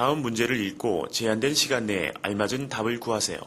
다음 문제를 읽고 제한된 시간 내에 알맞은 답을 구하세요.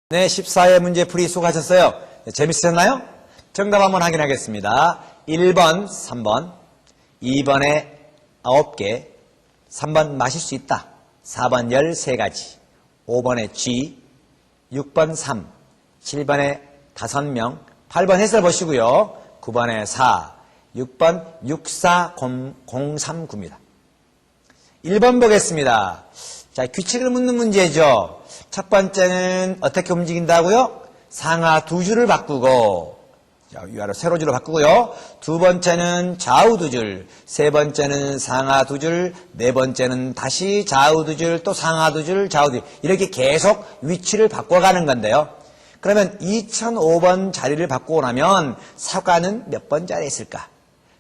네, 14회 문제풀이 수고하셨어요. 네, 재밌으셨나요? 정답 한번 확인하겠습니다. 1번, 3번, 2번에 9개, 3번 마실 수 있다, 4번 13가지, 5번에 G, 6번 3, 7번에 5명, 8번 해설 보시고요. 9번에 4, 6번 64039입니다. 1번 보겠습니다. 자, 규칙을 묻는 문제죠. 첫 번째는 어떻게 움직인다고요? 상하 두 줄을 바꾸고, 자, 위아래 세로줄로 바꾸고요. 두 번째는 좌우 두 줄, 세 번째는 상하 두 줄, 네 번째는 다시 좌우 두 줄, 또 상하 두 줄, 좌우 두 줄, 이렇게 계속 위치를 바꿔가는 건데요. 그러면 2005번 자리를 바꾸고 나면 사과는 몇 번 자리에 있을까?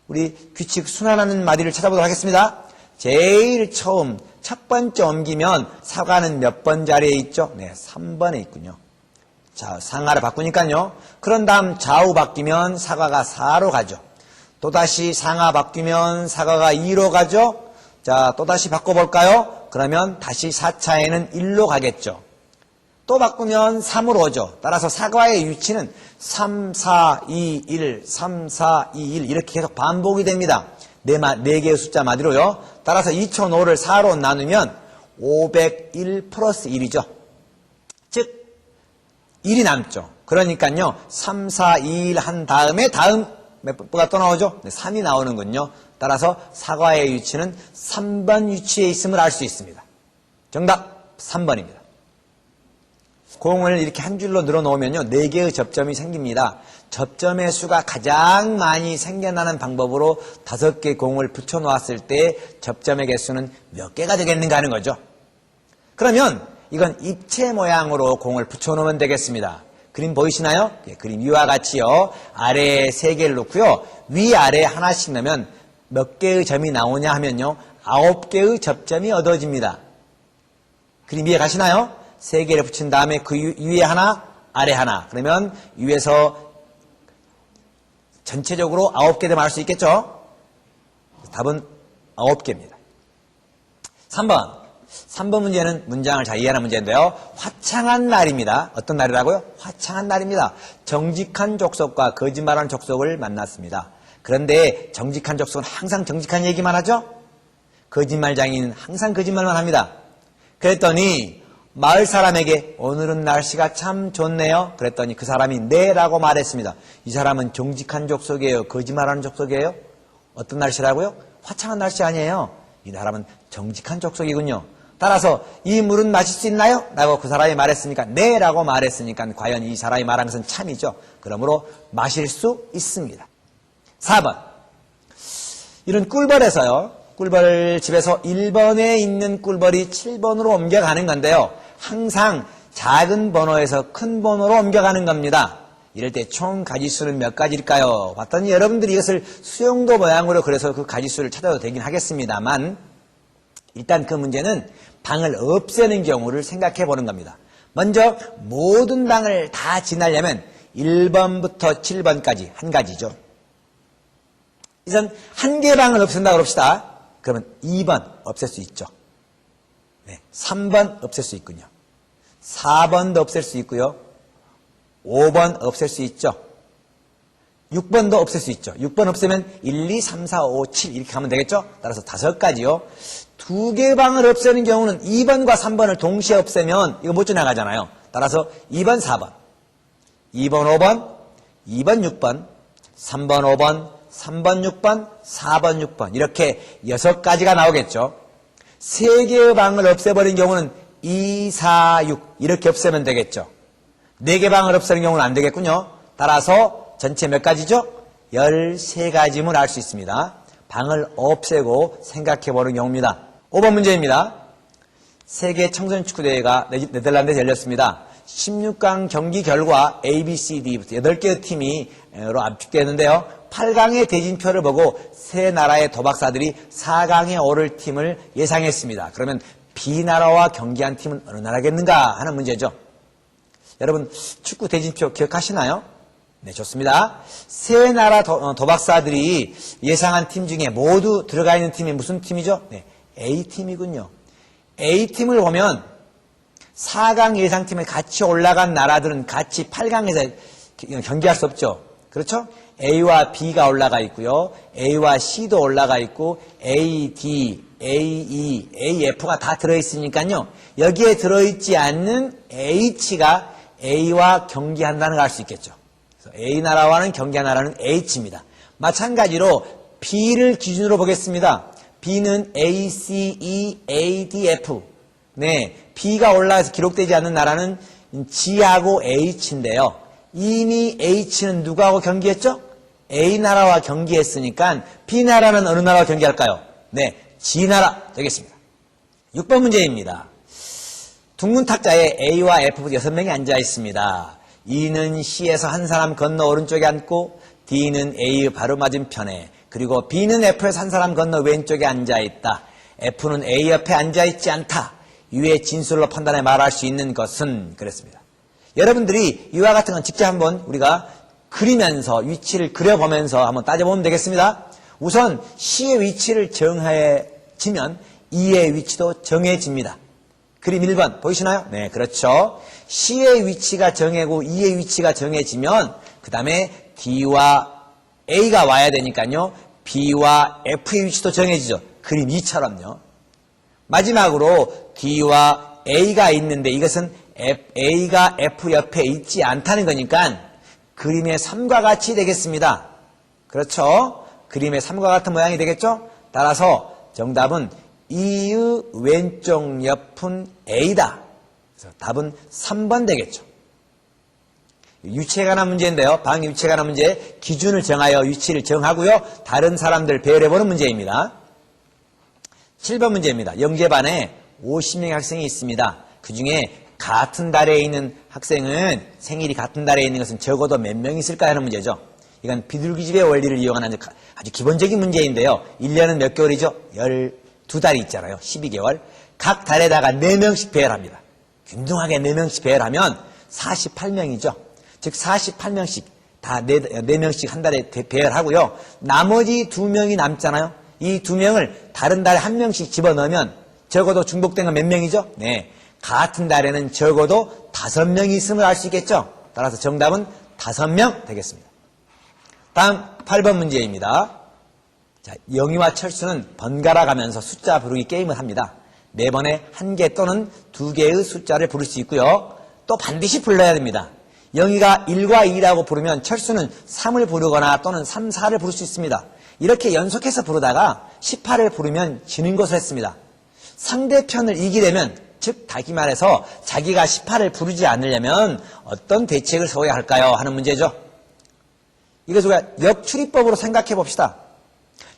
우리 규칙 순환하는 마디를 찾아보도록 하겠습니다. 제일 처음 첫 번째 옮기면 사과는 몇 번 자리에 있죠? 네, 3번에 있군요. 자, 상하를 바꾸니까요. 그런 다음 좌우 바뀌면 사과가 4로 가죠. 또다시 상하 바뀌면 사과가 2로 가죠. 자, 또다시 바꿔볼까요? 그러면 다시 4차에는 1로 가겠죠. 또 바꾸면 3으로 오죠. 따라서 사과의 위치는 3, 4, 2, 1, 3, 4, 2, 1 이렇게 계속 반복이 됩니다. 네 개의 숫자 마디로요. 따라서 2005를 4로 나누면 501 플러스 1이죠. 즉 1이 남죠. 그러니까요. 3, 4, 2, 1 한 다음에 다음 몇 번가 또 나오죠? 네, 3이 나오는군요. 따라서 사과의 위치는 3번 위치에 있음을 알 수 있습니다. 정답 3번입니다. 공을 이렇게 한 줄로 늘어놓으면요, 4개의 접점이 생깁니다. 접점의 수가 가장 많이 생겨나는 방법으로 5개 공을 붙여놓았을 때 접점의 개수는 몇 개가 되겠는가 하는 거죠. 그러면 이건 입체 모양으로 공을 붙여놓으면 되겠습니다. 그림 보이시나요? 예, 그림 위와 같이요. 아래에 3개를 놓고요. 위아래 하나씩 넣으면 몇 개의 점이 나오냐 하면요. 9개의 접점이 얻어집니다. 그림 이해 가시나요? 3개를 붙인 다음에 그 위에 하나, 아래 하나. 그러면 위에서 전체적으로 9개 되면 알 수 있겠죠? 답은 9개입니다. 3번 문제는 문장을 잘 이해하는 문제인데요. 화창한 날입니다. 어떤 날이라고요? 화창한 날입니다. 정직한 족속과 거짓말하는 족속을 만났습니다. 그런데 정직한 족속은 항상 정직한 얘기만 하죠? 거짓말장인은 항상 거짓말만 합니다. 그랬더니 마을 사람에게 오늘은 날씨가 참 좋네요. 그랬더니 그 사람이 네라고 말했습니다. 이 사람은 정직한 족속이에요? 거짓말하는 족속이에요? 어떤 날씨라고요? 화창한 날씨 아니에요. 이 사람은 정직한 족속이군요. 따라서 이 물은 마실 수 있나요? 라고 그 사람이 말했으니까 네 라고 말했으니까 과연 이 사람이 말한 것은 참이죠. 그러므로 마실 수 있습니다. 4번 이런 꿀벌에서요. 꿀벌 집에서 1번에 있는 꿀벌이 7번으로 옮겨가는 건데요. 항상 작은 번호에서 큰 번호로 옮겨가는 겁니다. 이럴 때 총 가지수는 몇 가지일까요? 봤더니 여러분들이 이것을 수용도 모양으로 그려서 그 가지수를 찾아도 되긴 하겠습니다만 일단 그 문제는 방을 없애는 경우를 생각해 보는 겁니다. 먼저 모든 방을 다 지나려면 1번부터 7번까지 한 가지죠. 우선 한 개 방을 없앤다고 합시다. 그러면 2번 없앨 수 있죠. 네, 3번 없앨 수 있군요. 4번도 없앨 수 있고요. 5번 없앨 수 있죠. 6번도 없앨 수 있죠. 6번 없애면 1, 2, 3, 4, 5, 7 이렇게 하면 되겠죠. 따라서 5가지요. 2개 방을 없애는 경우는 2번과 3번을 동시에 없애면 이거 못 지나가잖아요. 따라서 2번, 4번, 2번, 5번, 2번, 6번, 3번, 5번, 3번, 6번, 4번, 6번 이렇게 6가지가 나오겠죠. 3개의 방을 없애버린 경우는 2, 4, 6 이렇게 없애면 되겠죠. 4개 방을 없애는 경우는 안 되겠군요. 따라서 전체 몇 가지죠? 13가지임을 알 수 있습니다. 방을 없애고 생각해보는 경우입니다. 5번 문제입니다. 세계 청소년 축구대회가 네덜란드에서 열렸습니다. 16강 경기 결과 A, B, C, D부터 8개의 팀이로 압축되는데요. 8강의 대진표를 보고 세 나라의 도박사들이 4강에 오를 팀을 예상했습니다. 그러면 B나라와 경기한 팀은 어느 나라겠는가 하는 문제죠. 여러분 축구 대진표 기억하시나요? 네, 좋습니다. 세 나라 도박사들이 예상한 팀 중에 모두 들어가 있는 팀이 무슨 팀이죠? 네, A팀이군요. A팀을 보면 4강 예상팀에 같이 올라간 나라들은 같이 8강에서 경기할 수 없죠. 그렇죠? A와 B가 올라가 있고요. A와 C도 올라가 있고 A, D, A, E, A, F가 다 들어있으니까요. 여기에 들어있지 않는 H가 A와 경기한다는 걸 알 수 있겠죠. 그래서 A 나라와는 경기한 나라는 H입니다. 마찬가지로 B를 기준으로 보겠습니다. B는 A, C, E, A, D, F. 네, B가 올라가서 기록되지 않는 나라는 G하고 H인데요. 이미 H는 누구하고 경기했죠? A 나라와 경기했으니까 B 나라는 어느 나라와 경기할까요? 네, G 나라 되겠습니다. 6번 문제입니다. 둥근 탁자에 A와 F 6명이 앉아 있습니다. E는 C에서 한 사람 건너 오른쪽에 앉고 D는 A의 바로 맞은편에 그리고 B는 F에서 한 사람 건너 왼쪽에 앉아 있다. F는 A 옆에 앉아 있지 않다. 이외의 진술로 판단해 말할 수 있는 것은 그랬습니다. 여러분들이 이와 같은 건 직접 한번 우리가 그리면서 위치를 그려보면서 한번 따져보면 되겠습니다. 우선 C의 위치를 정해지면 E의 위치도 정해집니다. 그림 1번 보이시나요? 네, 그렇죠. C의 위치가 정해고 E의 위치가 정해지면 그 다음에 D와 A가 와야 되니까요. B와 F의 위치도 정해지죠. 그림 2처럼요. 마지막으로 D와 A가 있는데 이것은 A가 F 옆에 있지 않다는 거니까 그림의 3과 같이 되겠습니다. 그렇죠? 그림의 3과 같은 모양이 되겠죠? 따라서 정답은 E의 왼쪽 옆은 A다. 그래서 답은 3번 되겠죠. 위치에 관한 문제인데요. 방 위치에 관한 문제 기준을 정하여 위치를 정하고요. 다른 사람들 배열해보는 문제입니다. 7번 문제입니다. 영재반에 50명의 학생이 있습니다. 그 중에 같은 달에 있는 학생은 생일이 같은 달에 있는 것은 적어도 몇 명 있을까 하는 문제죠. 이건 비둘기집의 원리를 이용하는 아주 기본적인 문제인데요. 1년은 몇 개월이죠? 12달이 있잖아요. 12개월. 각 달에다가 4명씩 배열합니다. 균등하게 4명씩 배열하면 48명이죠. 즉 48명씩 다 4명씩 한 달에 배열하고요. 나머지 2명이 남잖아요. 이 2명을 다른 달에 1명씩 집어넣으면 적어도 중복된 건 몇 명이죠? 네, 같은 달에는 적어도 5명이 있음을 알 수 있겠죠. 따라서 정답은 5명 되겠습니다. 다음 8번 문제입니다. 자, 영희와 철수는 번갈아 가면서 숫자 부르기 게임을 합니다. 매번에 1개 또는 2개의 숫자를 부를 수 있고요. 또 반드시 불러야 됩니다. 영희가 1과 2라고 부르면 철수는 3을 부르거나 또는 3, 4를 부를 수 있습니다. 이렇게 연속해서 부르다가 18을 부르면 지는 것을 했습니다. 상대편을 이기려면, 즉 다시 말해서 자기가 18을 부르지 않으려면 어떤 대책을 세워야 할까요? 하는 문제죠. 이것을 우리가 역추리법으로 생각해 봅시다.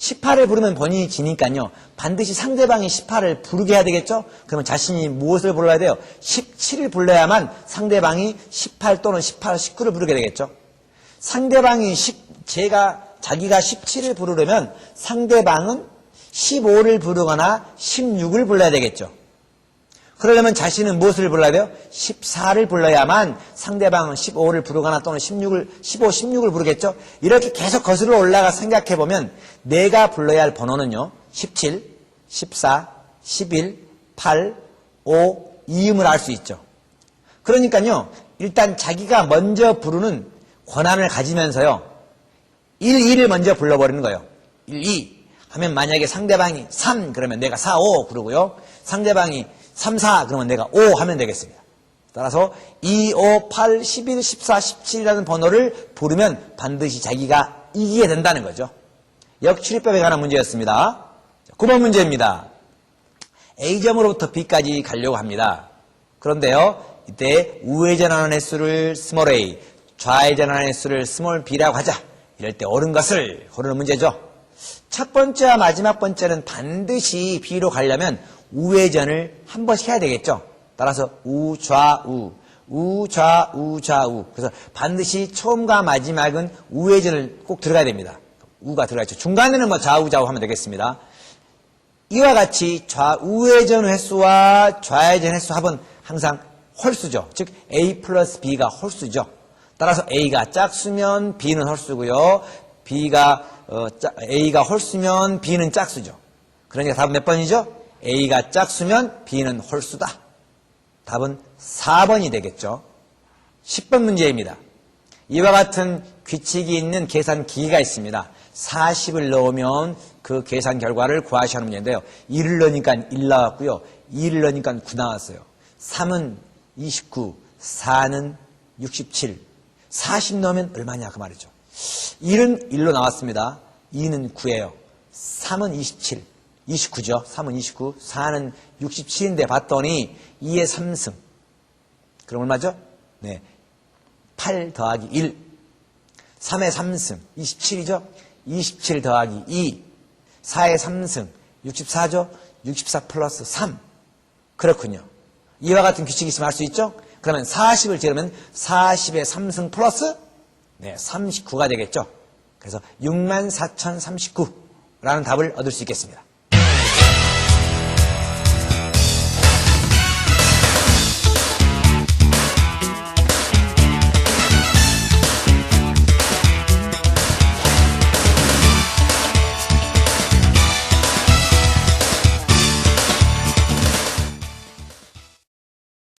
18을 부르면 본인이 지니까요. 반드시 상대방이 18을 부르게 해야 되겠죠? 그러면 자신이 무엇을 불러야 돼요? 17을 불러야만 상대방이 18 또는 18, 19를 부르게 되겠죠? 상대방이 자기가 17을 부르려면 상대방은 15를 부르거나 16을 불러야 되겠죠? 그러려면 자신은 무엇을 불러야 돼요? 14를 불러야만 상대방은 15를 부르거나 또는 15, 16을 부르겠죠? 이렇게 계속 거슬러 올라가 생각해보면 내가 불러야 할 번호는요. 17, 14, 11, 8, 5, 2음을 알 수 있죠. 그러니까요. 일단 자기가 먼저 부르는 권한을 가지면서요. 1, 2를 먼저 불러버리는 거예요. 1, 2 하면 만약에 상대방이 3 그러면 내가 4, 5 부르고요. 상대방이 3, 4 그러면 내가 5 하면 되겠습니다. 따라서 2, 5, 8, 11, 14, 17이라는 번호를 부르면 반드시 자기가 이기게 된다는 거죠. 역추리법에 관한 문제였습니다. 9번 문제입니다. A점으로부터 B까지 가려고 합니다. 그런데요. 이때 우회전하는 횟수를 스몰 a, 좌회전하는 횟수를 스몰 b라고 하자. 이럴 때 옳은 것을 고르는 문제죠. 첫 번째와 마지막 번째는 반드시 B로 가려면 우회전을 한 번씩 해야 되겠죠. 따라서 우좌우, 우좌우, 좌우. 그래서 반드시 처음과 마지막은 우회전을 꼭 들어가야 됩니다. 우가 들어가죠. 중간에는 뭐 좌우, 좌우 하면 되겠습니다. 이와 같이 우회전 횟수와 좌회전 횟수 합은 항상 홀수죠. 즉 A 플러스 B가 홀수죠. 따라서 A가 짝수면 B는 홀수고요. A가 홀수면 B는 짝수죠. 그러니까 답은 몇 번이죠? A가 짝수면 B는 홀수다. 답은 4번이 되겠죠. 10번 문제입니다. 이와 같은 규칙이 있는 계산 기기가 있습니다. 40을 넣으면 그 계산 결과를 구하시는 문제인데요. 1을 넣으니까 1 나왔고요. 2를 넣으니까 9 나왔어요. 3은 29, 4는 67, 40 넣으면 얼마냐 그 말이죠. 1은 1로 나왔습니다. 2는 9예요. 3은 27, 29죠. 3은 29, 4는 67인데 봤더니 2의 3승. 그럼 얼마죠? 네, 8 더하기 1. 3의 3승, 27이죠? 27 더하기 2. 4의 3승, 64죠? 64 플러스 3. 그렇군요. 이와 같은 규칙이 있으면 할 수 있죠? 그러면 40을 재르면 40의 3승 플러스 39가 되겠죠? 그래서 64,039라는 답을 얻을 수 있겠습니다.